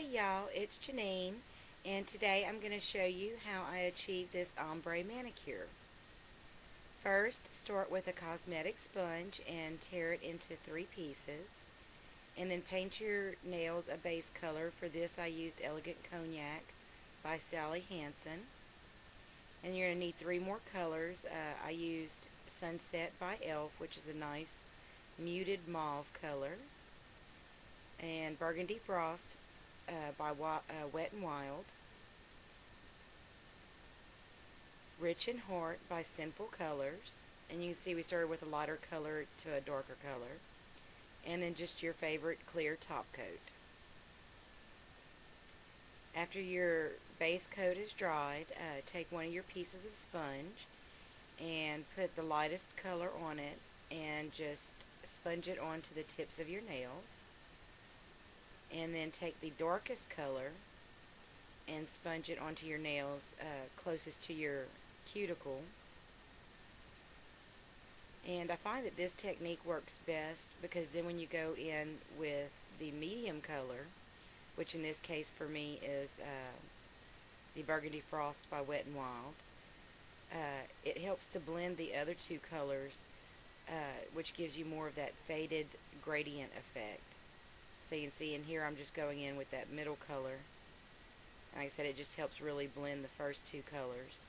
Hey y'all, it's Janine, and today I'm going to show you how I achieve this ombre manicure. First, start with a cosmetic sponge and tear it into 3 pieces, and then paint your nails a base color. For this I used Elegant Cognac by Sally Hansen, and you're going to need 3 more colors. I used Sunset by Elf, which is a nice muted mauve color, and Burgundy Frost by Wet and Wild, Rich and Heart by Sinful Colors, and you can see we started with a lighter color to a darker color, and then just your favorite clear top coat. After your base coat is dried, take one of your pieces of sponge and put the lightest color on it and just sponge it onto the tips of your nails, and then take the darkest color and sponge it onto your nails closest to your cuticle. And I find that this technique works best because then when you go in with the medium color, which in this case for me is the Burgundy Frost by Wet and Wild, it helps to blend the other 2 colors, which gives you more of that faded gradient effect. So you can see in here I'm just going in with that middle color. Like I said, it just helps really blend the first 2 colors.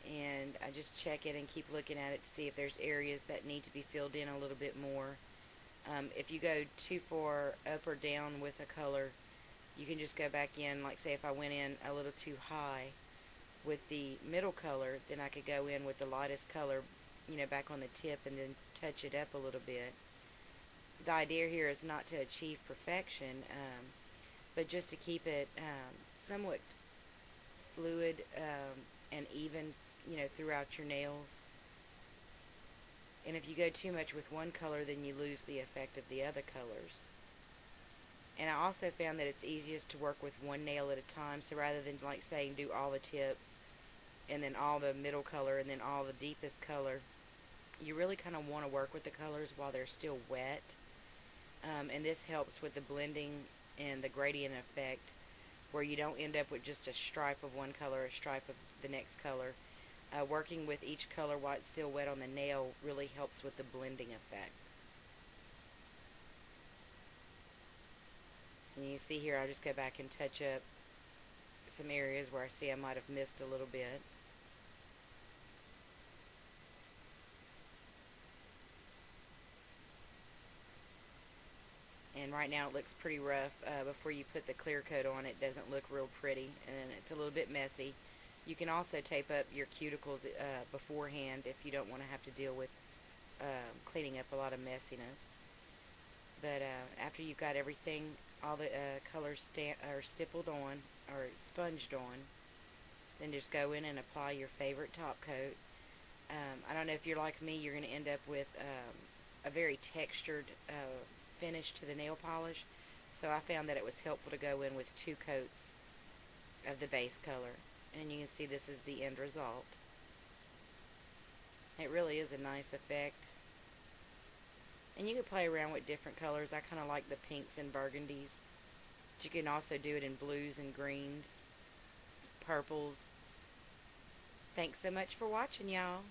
And I just check it and keep looking at it to see if there's areas that need to be filled in a little bit more. If you go too far up or down with a color, you can just go back in. Like say if I went in a little too high with the middle color, then I could go in with the lightest color, back on the tip, and then touch it up a little bit. The idea here is not to achieve perfection, but just to keep it somewhat fluid and even, throughout your nails. And if you go too much with one color, then you lose the effect of the other colors. And I also found that it's easiest to work with one nail at a time, so rather than like saying do all the tips and then all the middle color and then all the deepest color, you really kind of want to work with the colors while they're still wet. And this helps with the blending and the gradient effect, where you don't end up with just a stripe of one color, a stripe of the next color. Working with each color while it's still wet on the nail really helps with the blending effect. And you see here, I'll just go back and touch up some areas where I see I might have missed a little bit. And right now it looks pretty rough. Before you put the clear coat on, it doesn't look real pretty, and it's a little bit messy. You can also tape up your cuticles beforehand if you don't want to have to deal with cleaning up a lot of messiness. But after you've got everything, all the colors are stippled on or sponged on, then just go in and apply your favorite top coat. I don't know if you're like me, you're going to end up with a very textured finish to the nail polish. So I found that it was helpful to go in with 2 coats of the base color. And you can see this is the end result. It really is a nice effect. And you can play around with different colors. I kind of like the pinks and burgundies. But you can also do it in blues and greens, purples. Thanks so much for watching, y'all.